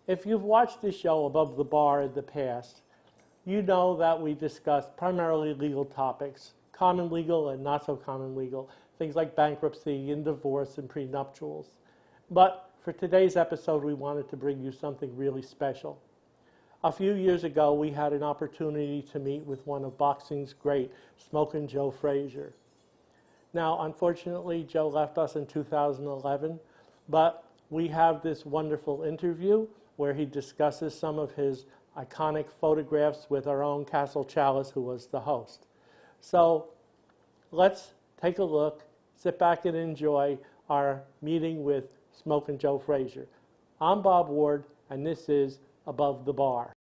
If you've watched the show Above the Bar in the past, you know that we discuss primarily legal topics, common legal and not so common legal, things like bankruptcy and divorce and prenuptials. But for today's episode, we wanted to bring you something really special. A few years ago, we had an opportunity to meet with one of boxing's great, Smokin Joe Frazier. Now, unfortunately, Joe left us in 2011, but we have this wonderful interview where he discusses some of his iconic photographs with our own Castle Chalice, who was the host. So let's take a look, sit back and enjoy our meeting with Smokin Joe Frazier. I'm Bob Ward, and this is Above the Bar.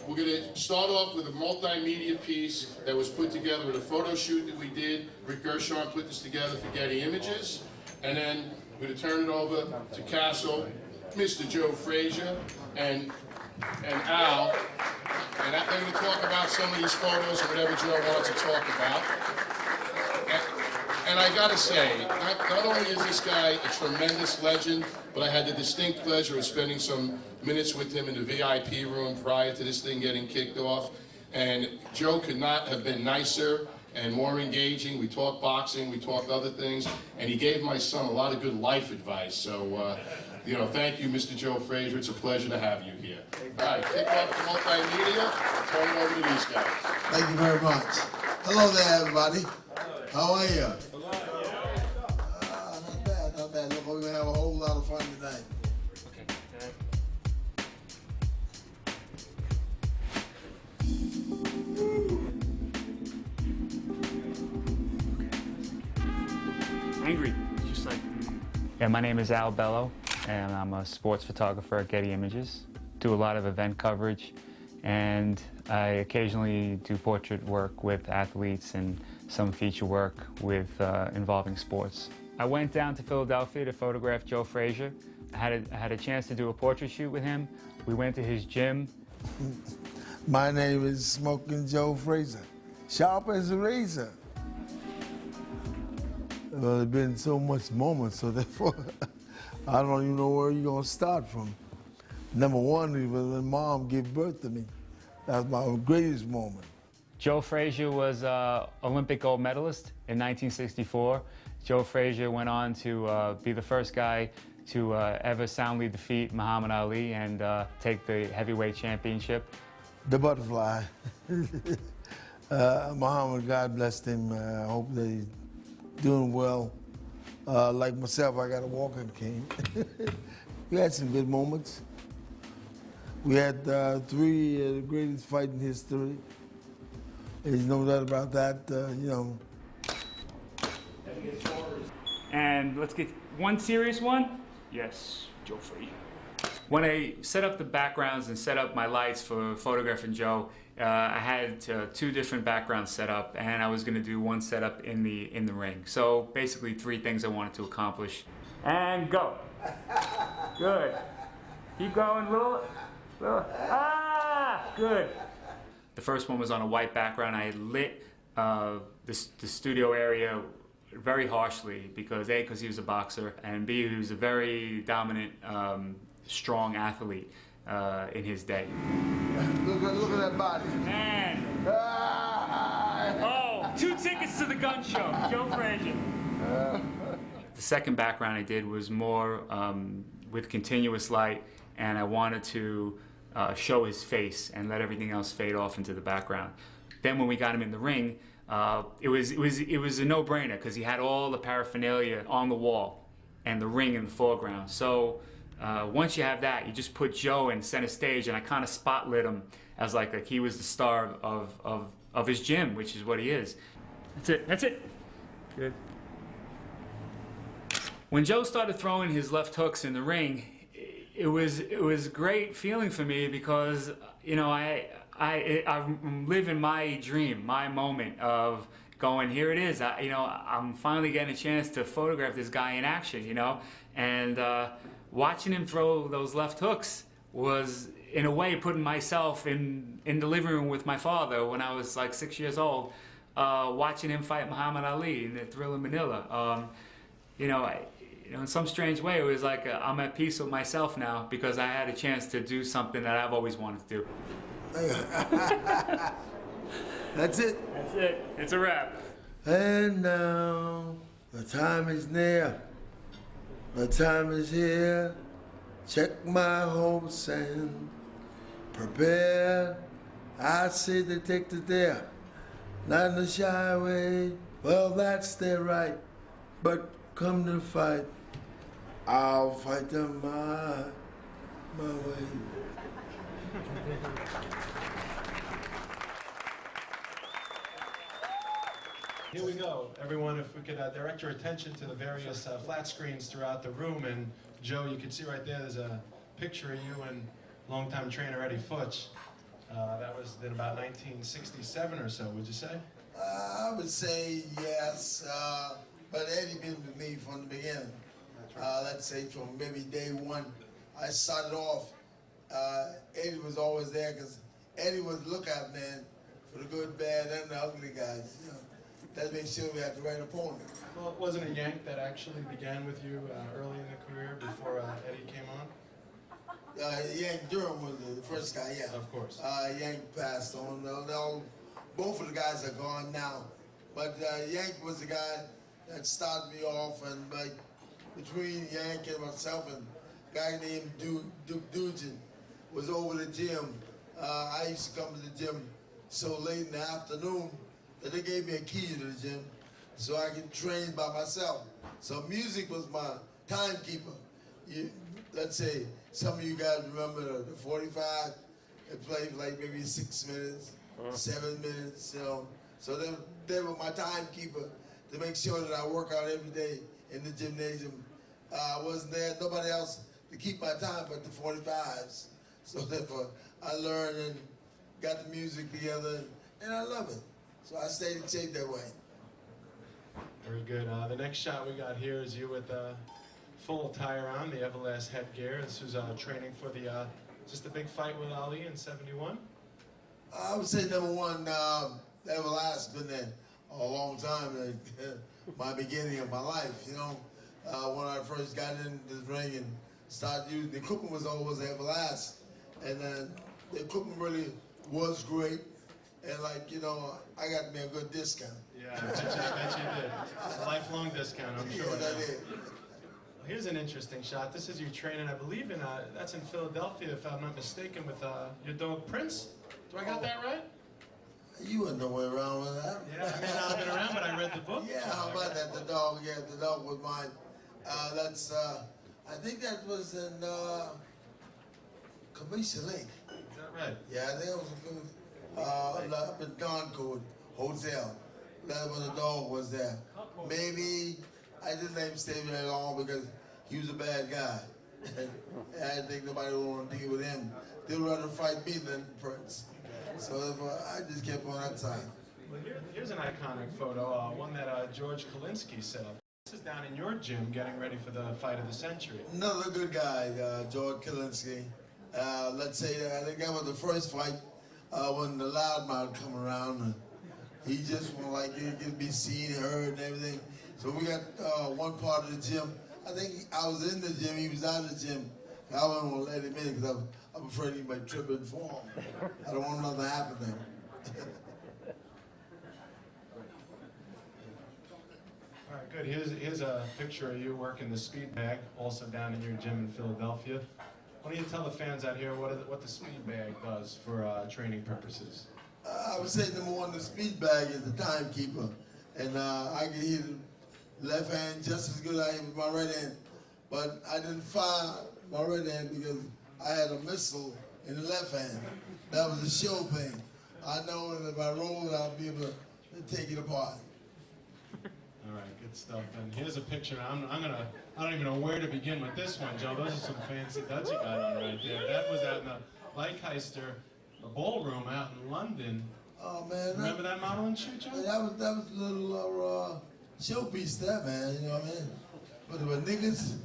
We're going to start off with a multimedia piece that was put together with a photo shoot that we did. Rick Gershon put this together for Getty Images. And then we're going to turn it over to Castle, Mr. Joe Frazier, and Al. And they're going to talk about some of these photos or whatever Joe wants to talk about. And I got to say, not only is this guy a tremendous legend, but I had the distinct pleasure of spending some minutes with him in the VIP room prior to this thing getting kicked off. And Joe could not have been nicer and more engaging. We talked boxing, we talked other things, and he gave my son a lot of good life advice. So, thank you, Mr. Joe Frazier. It's a pleasure to have you here. All right, kick off the multimedia, turn it over to these guys. Thank you very much. Hello there, everybody. How are you? Not bad. Look, we're going to have a whole lot of fun today. Angry, just like... Yeah, my name is Al Bello, and I'm a sports photographer at Getty Images. Do a lot of event coverage, and I occasionally do portrait work with athletes and some feature work with involving sports. I went down to Philadelphia to photograph Joe Frazier. I had a chance to do a portrait shoot with him. We went to his gym. My name is Smokin Joe Frazier, sharp as a razor. Well, there's been so much moments, so therefore, I don't even know where you're going to start from. Number one, when Mom gave birth to me. That was my greatest moment. Joe Frazier was an Olympic gold medalist in 1964. Joe Frazier went on to be the first guy to ever soundly defeat Muhammad Ali and take the heavyweight championship. The butterfly. Muhammad, God bless him. I hope that he's doing well. Like myself, I got a walking cane. We had some good moments. We had three of the greatest fights in history. There's no doubt about that, And let's get one serious one. Yes, Joe Frazier. When I set up the backgrounds and set up my lights for photographing Joe, I had two different backgrounds set up, and I was going to do one setup in the ring. So basically, three things I wanted to accomplish. And go. Good. Keep going, little. Good. The first one was on a white background. I had lit the studio area very harshly because A, because he was a boxer, and B, he was a very dominant, strong athlete in his day. Look at that body. And, oh, 2 tickets to the gun show, Joe Frazier. The second background I did was more with continuous light, and I wanted to show his face and let everything else fade off into the background. Then when we got him in the ring, it was a no-brainer because he had all the paraphernalia on the wall and the ring in the foreground. So once you have that, you just put Joe in center stage, and I kind of spotlit him as like he was the star of his gym, which is what he is. That's it. That's it. Good. When Joe started throwing his left hooks in the ring, it was a great feeling for me because I'm living my dream, my moment of going, here it is. I'm finally getting a chance to photograph this guy in action, and watching him throw those left hooks was, in a way, putting myself in the living room with my father when I was like 6 years old, watching him fight Muhammad Ali in the Thrilla Manila. In some strange way, it was like I'm at peace with myself now because I had a chance to do something that I've always wanted to do. That's it. That's it. It's a wrap. And now the time is near. The time is here. Check my hopes and prepare. I say to take the dare, not in a shy way. Well, that's their right. But come to fight, I'll fight them my way. Here we go. Everyone, if we could direct your attention to the various flat screens throughout the room. And Joe, you can see right there's a picture of you and longtime trainer Eddie Futch. That was in about 1967 or so, would you say? I would say yes, but Eddie been with me from the beginning. Let's say from maybe day one. I started off, Eddie was always there because Eddie was the lookout man for the good, bad, and the ugly guys. That makes sure we had the right opponent. Well, wasn't it Yank that actually began with you early in the career before Eddie came on? Yank Durham was the first guy, yeah. Of course. Yank passed on. Both of the guys are gone now. But Yank was the guy that started me off, and like between Yank and myself and a guy named Duke Dugan was over the gym. I used to come to the gym so late in the afternoon that they gave me a key to the gym so I could train by myself. So music was my timekeeper. Let's say some of you guys remember the 45. It played for like maybe 6 minutes, 7 minutes, So they were my timekeeper to make sure that I work out every day in the gymnasium. I wasn't there, nobody else to keep my time but the 45s. So therefore I learned and got the music together, and I love it. So I stayed in shape that way. Very good. The next shot we got here is you with full attire on, the Everlast headgear. This was training for just the big fight with Ali in '71. I would say number one, Everlast been there a long time. My beginning of my life, when I first got into the ring and started using the equipment was always Everlast, and then the equipment really was great. And I got me a good discount. Yeah, I bet you did. A lifelong discount, I'm sure. Yes, I did. Here's an interesting shot. This is you training, I believe, that's in Philadelphia, if I'm not mistaken, with your dog Prince. Do I got that right? You wouldn't know way around with that. Yeah, I may not have been around, but I read the book. Yeah, how about that? The dog was mine. I think that was in Commissioner Lake. Is that right? Yeah, I think it was up in Concord Hotel. That's when the dog was there. Maybe I didn't let him stay very long because he was a bad guy. And I didn't think nobody would want to deal with him. They'd rather fight me than Prince. So I just kept on that side. Well, here's an iconic photo, one that George Kalinsky set up. This is down in your gym getting ready for the fight of the century. Another good guy, George Kalinsky. Let's say, I think that was the first fight when the loudmouth come around. He just wanted to be seen, heard, and everything. So we got one part of the gym. I think I was in the gym, he was out of the gym. I wouldn't want to let him in because I'm afraid he might trip and fall. I don't want nothing to happen to him. All right, good. Here's a picture of you working the speed bag, also down in your gym in Philadelphia. Why don't you tell the fans out here what the speed bag does for training purposes? I would say number one, the speed bag is the timekeeper. And I can hit the left hand just as good as I hit with my right hand. But I didn't fire my right hand because I had a missile in the left hand. That was a show thing. I know that if I rolled, I'll be able to take it apart. All right, good stuff. And here's a picture. I don't even know where to begin with this one, Joe. Those are some fancy duds you got on right there. That was out in the Leicester ballroom out in London. Oh man, Remember that modeling shoot, Joe? that was a little showpiece there, man. You know what I mean? But there were niggas.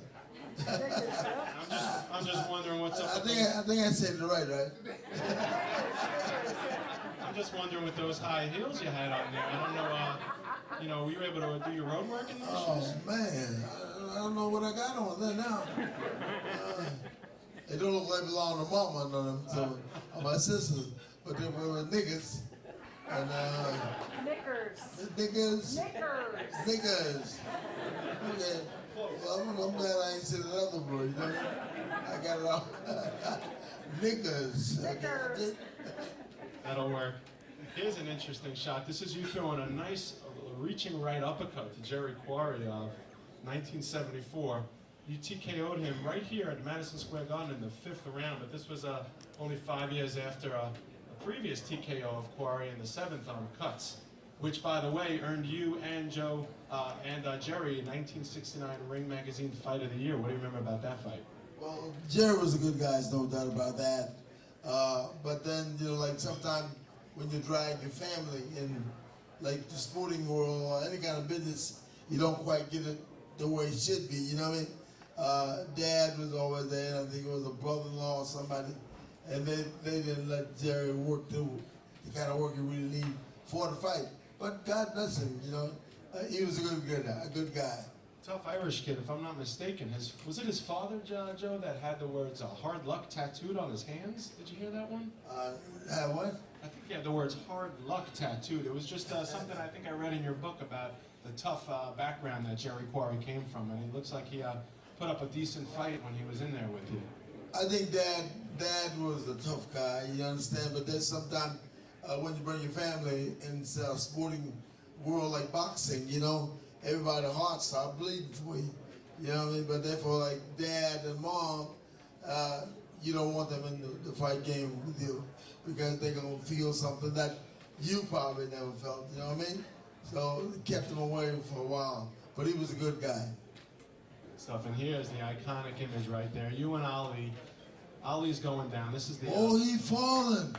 I'm just wondering what's up. I think I said it right? I'm just wondering with those high heels you had on there. I don't know. Were you able to do your road work in those shoes? Oh man, I don't know what I got on there now. They don't look like belong to mama, none of them, so, or my sisters, but they were niggas. And Knickers. Okay. Well, I'm glad I ain't said another word, you know? I got it all. Knickers. That'll work. Here's an interesting shot. This is you throwing a nice reaching right uppercut to Jerry Quarry of 1974. You TKO'd him right here at Madison Square Garden in the 5th round, but this was only 5 years after a previous TKO of Quarry in the 7th on cuts, which, by the way, earned you and Joe and Jerry a 1969 Ring Magazine Fight of the Year. What do you remember about that fight? Well, Jerry was a good guy, there's no doubt about that. But then, like sometimes when you drag your family in, like the sporting world or any kind of business, you don't quite get it the way it should be, you know what I mean? Dad was always there, I think it was a brother-in-law or somebody, and they didn't let Jerry work through the kind of work he really needed for the fight. But God bless him, he was a good guy. Tough Irish kid, if I'm not mistaken. Was it his father, Joe, that had the words hard luck tattooed on his hands? Did you hear that one? Had what? I think he had the words hard luck tattooed. It was just something I think I read in your book about the tough background that Jerry Quarry came from, and he looks like he put up a decent fight when he was in there with you. I think Dad was a tough guy, you understand, but there's sometimes when you bring your family in a sporting world like boxing, everybody's heart start bleeding for you. You know what I mean? But therefore, like Dad and Mom, you don't want them in the fight game with you because they're going to feel something that you probably never felt, you know what I mean? So it kept him away for a while. But he was a good guy. Stuff, and here's the iconic image right there. You and Ali. Ali's going down. This is the... Oh, he fallen.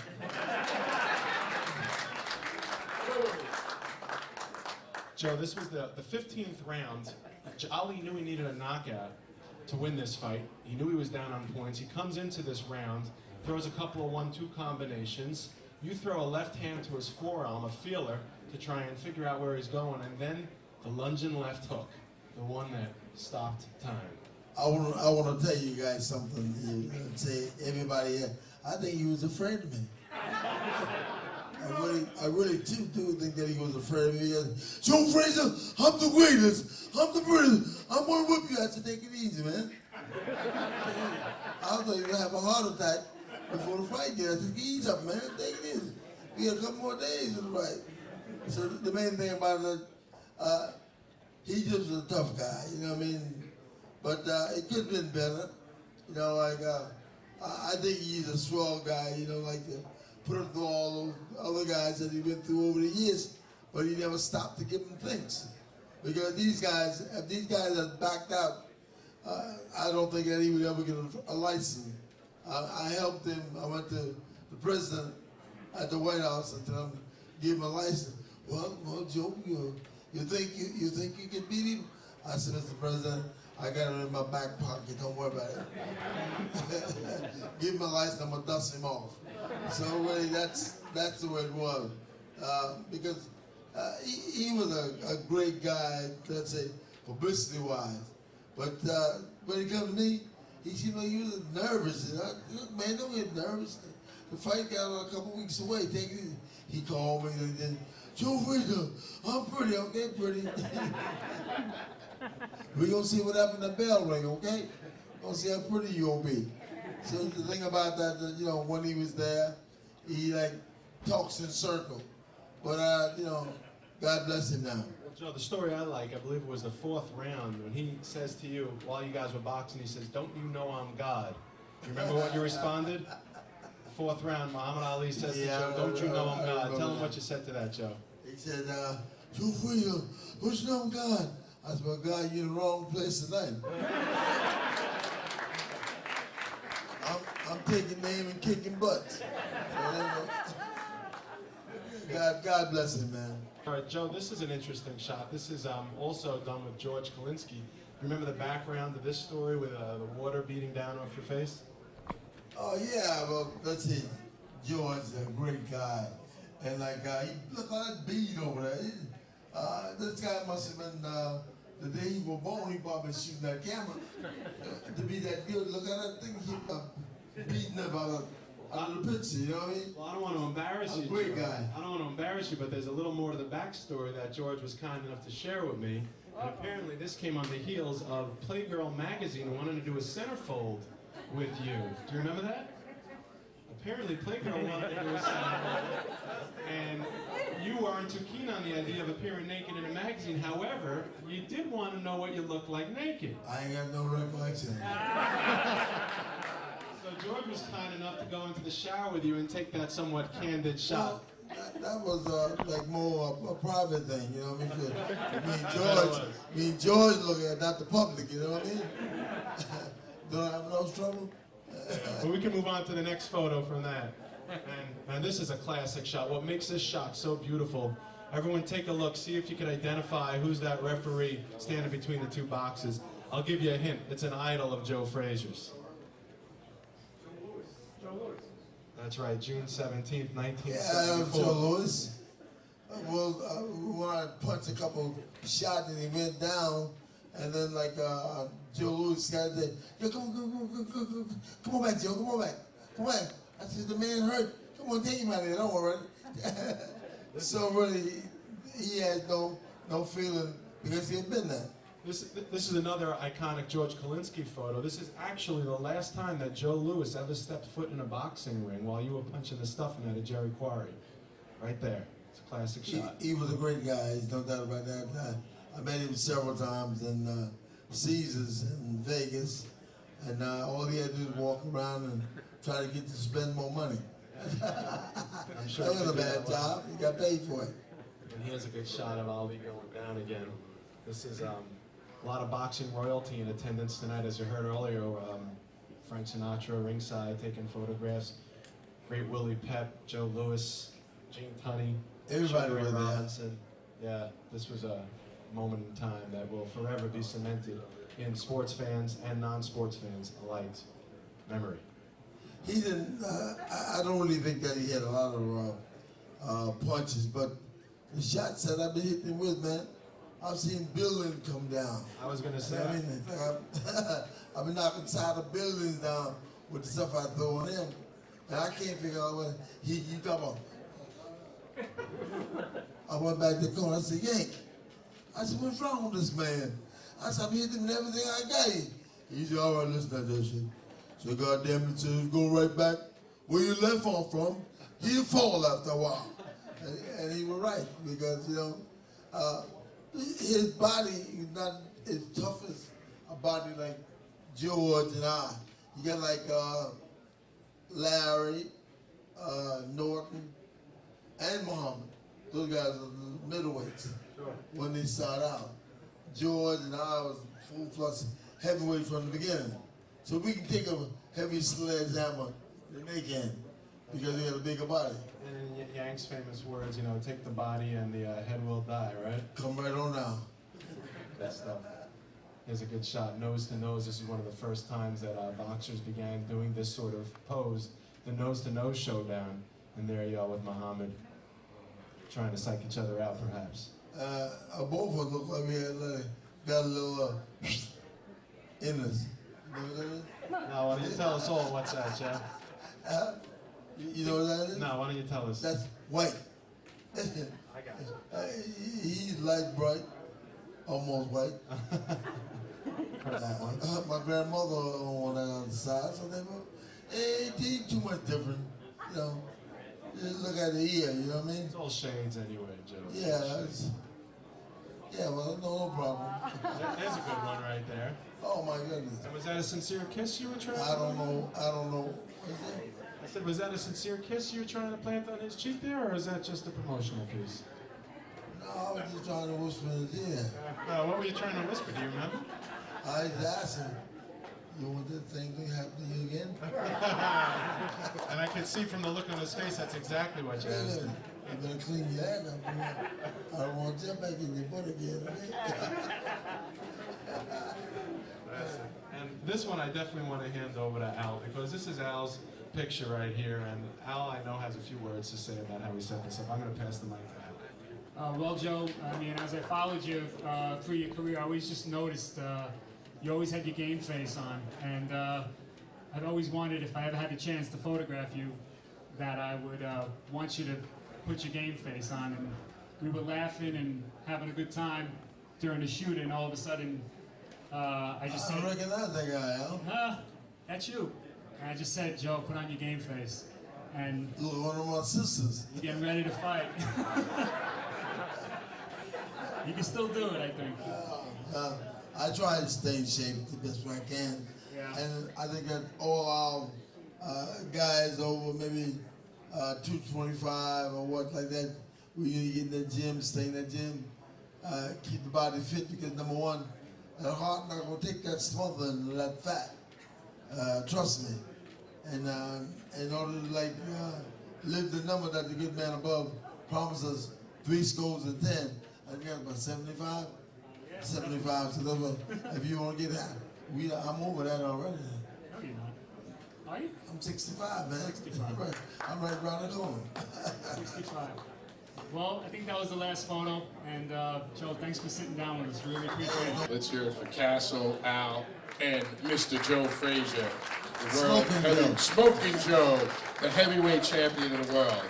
Joe, this was the 15th round. Ali knew he needed a knockout to win this fight. He knew he was down on points. He comes into this round, throws a couple of 1-2 combinations. You throw a left hand to his forearm, a feeler, to try and figure out where he's going, and then the lunging left hook, the one that stopped time. I want to tell you guys something. Say everybody here. I think he was afraid of me. I really do think that he was afraid of me. He goes, Joe Frazier, I'm the greatest. I'm the greatest. I'm gonna whip you. I said, take it easy, man. I thought you were gonna have a heart attack before the fight. I said, ease up, man. Take it easy. We got a couple more days for the fight. So the main thing about it, he just was a tough guy. You know what I mean? But it could have been better. I think he's a swell guy. Like to put him through all those other guys that he went through over the years, but he never stopped to give them things. Because if these guys had backed out, I don't think that he would ever get a license. I helped him. I went to the president at the White House and told him, give him a license. Well, Joe, you think you can beat him? I said, Mr. President, I got it in my back pocket. Don't worry about it. Give him a license. I'm gonna dust him off. So really, that's the way it was. Because he was a great guy, let's say, publicity-wise. But when it comes to me, he was nervous. Look, man, don't get nervous. The fight got a couple weeks away. Take it easy. He called me and then, Joe Frazier, I'm pretty, okay, pretty. We're gonna see what happened in the bell ring, okay? Gonna see how pretty you gonna be. So the thing about that, when he was there, he talks in circle. But God bless him now. Well, Joe, the story I believe it was the 4th round when he says to you while you guys were boxing, he says, "Don't you know I'm God?" You remember what you responded? 4th round, Muhammad Ali says to Joe, "Don't you know I'm God?" Tell him what you said to that, Joe. He said, Joe Frazier, what's your name, God? I said, well, God, you're in the wrong place tonight. I'm taking name and kicking butts. God bless him, man. All right, Joe, this is an interesting shot. This is also done with George Kalinsky. Remember the background of this story with the water beating down off your face? Oh, yeah, well, let's see. George is a great guy. And like, look at that bead over there. This guy must have been, the day he was born, he probably shooting that camera. To be that good, look at that thing, he beating up out of the picture, you know what I mean? Well, I don't want to embarrass you. A great Joe. guy. I don't want to embarrass you, but there's a little more to the backstory that George was kind enough to share with me. And apparently this came on the heels of Playgirl magazine wanting to do a centerfold with you. Do you remember that? Apparently Playgirl wanted to do a centerfold, and you weren't too keen on the idea of appearing naked in a magazine. However, you did want to know what you looked like naked. I ain't got no recollection. So George was kind enough to go into the shower with you and take that somewhat candid shot. That was like more a private thing, you know what I mean? Me and George looking at, not the public, you know what I mean? Don't I have no trouble? But we can move on to the next photo from that. And this is a classic shot. What makes this shot so beautiful, everyone take a look, see if you can identify who's that referee standing between the two boxes. I'll give you a hint. It's an idol of Joe Frazier's. That's right, June 17th, 1974. Yeah, Joe Louis. Well, when I punched a couple shots and he went down, and then like Joe Louis guy said, "Yo, come on back, Joe, come on back, come on back." I said, "The man hurt. Come on, take him out of there. Don't worry." So really, he had no feeling because he had been there. This is another iconic George Kalinsky photo. This is actually the last time that Joe Louis ever stepped foot in a boxing ring while you were punching the stuffing out of Jerry Quarry. Right there. It's a classic shot. He was a great guy. There's no doubt about that. I met him several times in Caesars in Vegas, and all he had to do was walk around and try to get to spend more money. I'm sure That he was a could do bad that job. He got paid for it. And here's a good shot of Ali going down again. This is a lot of boxing royalty in attendance tonight, as you heard earlier. Frank Sinatra ringside taking photographs. Great Willie Pep, Joe Louis, Gene Tunney, Everybody Sugar Ray was there. Robinson. Yeah, this was a moment in time that will forever be cemented in sports fans and non-sports fans alike's memory. He didn't. I don't really think that he had a lot of punches, but the shots that I've been hitting him with, man, I've seen buildings come down. I was going to say, I mean, I've been knocking side of buildings down with the stuff I throw on him, and I can't figure out what he come on. I went back to the corner. I said, "Yank," I said, "What's wrong with this man?" I said, "I'm hitting him with everything I got him." He said, "All right, listen to that shit." So goddamn it, so go right back where you left off from. He'll fall after a while, and he was right because his body is not as tough as a body like George and I. You got like Larry, Norton, and Muhammad. Those guys are middleweights when they start out. George and I was full-flush heavyweight from the beginning. So we can take a heavy sledgehammer than they can because they got a bigger body. and in Yank's famous words, take the body and the head will die, right? Come right on down. Good stuff. Here's a good shot, nose to nose. This is one of the first times that boxers began doing this sort of pose, the nose to nose showdown. And there you are with Muhammad, trying to psych each other out, perhaps. Both of us look like we had got a little in us. Now, why don't you tell us all what's that, Jeff? You know what that is? No, why don't you tell us? That's white. I got it. He's light bright, almost white. Heard that one. My grandmother on that other side, so they were, ain't too much different, Just look at the ear, you know what I mean? It's all shades anyway, Joe. Yeah, well, no problem. There's a good one right there. Oh my goodness. And was that a sincere kiss you were trying to I don't know. I said, was that a sincere kiss you were trying to plant on his cheek there, or is that just a promotional piece? No, I was was trying to whisper in his ear. What were you trying to whisper? Do you remember? I asked him, you want that thing to happen to you again? And I could see from the look on his face that's exactly what you asked him. You better clean your act up, boy. I don't want you back in your butt again, okay? And this one I definitely want to hand over to Al, because this is Al's picture right here, and Al, I know, has a few words to say about how he set this up. I'm going to pass the mic to Al. Well, Joe, I mean, as I followed you through your career, I always just noticed you always had your game face on, and I've always wanted, if I ever had the chance to photograph you, that I would want you to put your game face on. And we were laughing and having a good time during the shoot, and all of a sudden, I just I said, don't recognize that guy, Al. that's you. And I just said, Joe, put on your game face. And Look, one of my sisters. you're getting ready to fight. You can still do it, I think. I try to stay in shape the best way I can. Yeah. And I think that all our guys over maybe 225 or what like that, we need to get in the gym, stay in the gym, keep the body fit, because number one, the heart not gonna take that smother and that fat. Trust me. And in order to live the number that the good man above promises, 3 scores and 10, I think that's about 75. 75. So that's what, if you want to get that, I'm over that already. No, you're not. Are you? I'm 65, man. 65. Right. I'm right around the corner. 65. Well, I think that was the last photo, and Joe, thanks for sitting down with us. Really appreciate it. Let's hear it for Castle, Al, and Mr. Joe Frazier, the Smokin' Joe. Smokin' Joe, the heavyweight champion of the world.